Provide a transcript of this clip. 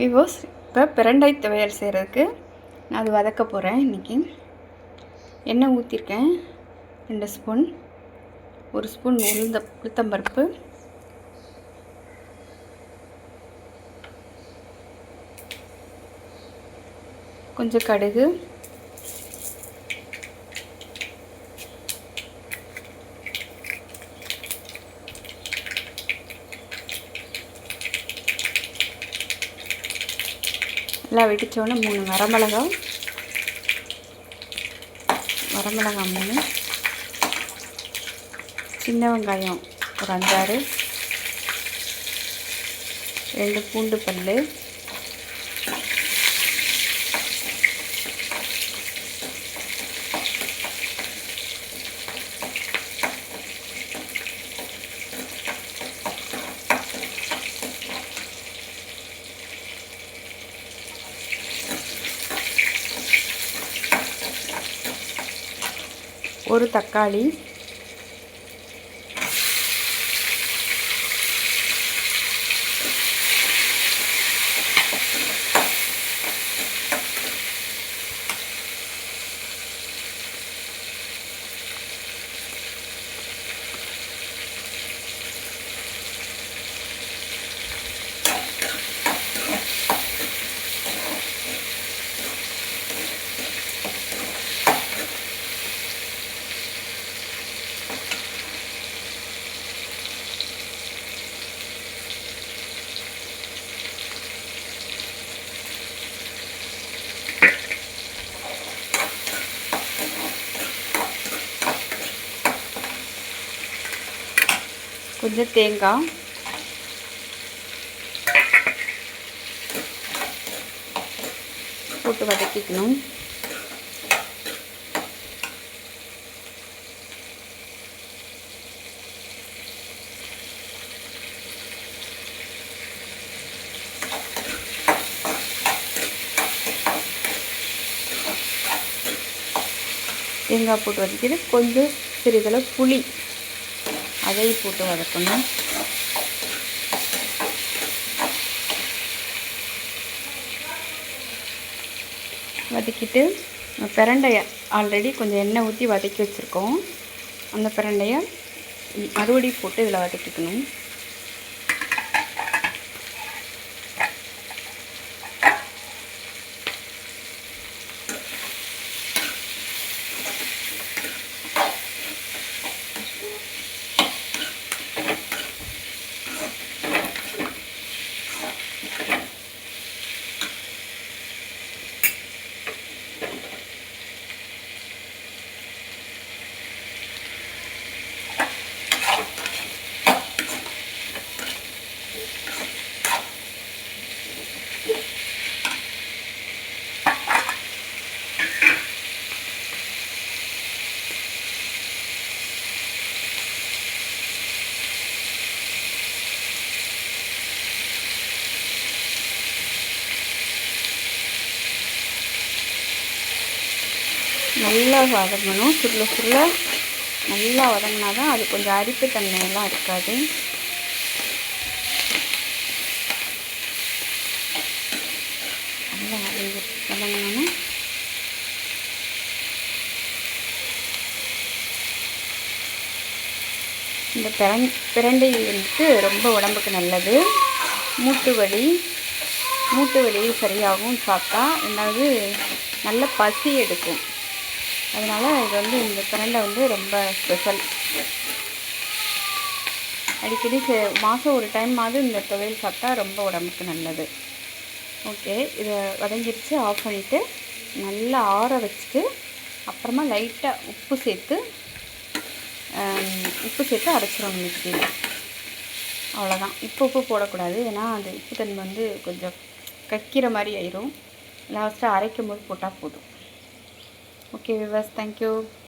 விவோஸ் இப்போ பிரண்டை துவையல் செய்கிறதுக்கு நான் அது வதக்க போகிறேன். இன்றைக்கி எண்ணெய் ஊற்றிருக்கேன். 2 ஸ்பூன், 1 ஸ்பூன் உளுத்தம்பருப்பு, கொஞ்சம் கடுகு, எல்லாம் வெட்டிச்சோன்னே 3 வரமிளகாய் 3, சின்ன வெங்காயம் ஒரு 5-6, 2 பூண்டு பல், ஒரு தக்காளி, கொஞ்சம் தேங்காய், போட்டு வதக்கிக்கணும். தேங்காய் போட்டு வதக்கிட்டு கொஞ்சம் சிறிதளவு புளி அதையும் போட்டு வதக்கணும். வதக்கிட்டு பிரண்டையை ஆல்ரெடி கொஞ்சம் எண்ணெய் ஊற்றி வதக்கி வச்சுருக்கோம். அந்த பிரண்டையை மறுபடியும் போட்டு இதில் வதக்கிக்கணும். நல்லா வதங்கணும். சுருள நல்லா வதங்கினா தான் அது கொஞ்சம் அரிப்பு தன்மையெல்லாம் இருக்காது. நல்லா வதங்கினோன்னா இந்த பிரண்டை வந்துட்டு ரொம்ப உடம்புக்கு நல்லது. மூட்டு வலி சரியாகவும் சாப்பிட்டா. ரெண்டாவது நல்ல பசி எடுக்கும். அதனால் இது வந்து இந்த பிரண்டை வந்து ரொம்ப ஸ்பெஷல். அடிக்கடி மாதம் ஒரு டைமாவது இந்த துவையல் சாப்பிட்டா ரொம்ப உடம்புக்கு நல்லது. ஓகே, இதை வதங்கிடுச்சு. ஆஃப் பண்ணிவிட்டு நல்லா ஆற வச்சுட்டு அப்புறமா லைட்டாக உப்பு சேர்த்து அரைச்சிடணும் மிக்ஸியில். அவ்வளோதான். உப்பு போடக்கூடாது, ஏன்னா அந்த உப்பு தன்மை வந்து கொஞ்சம் கக்கிற மாதிரி ஆயிரும். லாஸ்ட்டாக அரைக்கும் போது போட்டால் போதும். Okay viewers, thank you.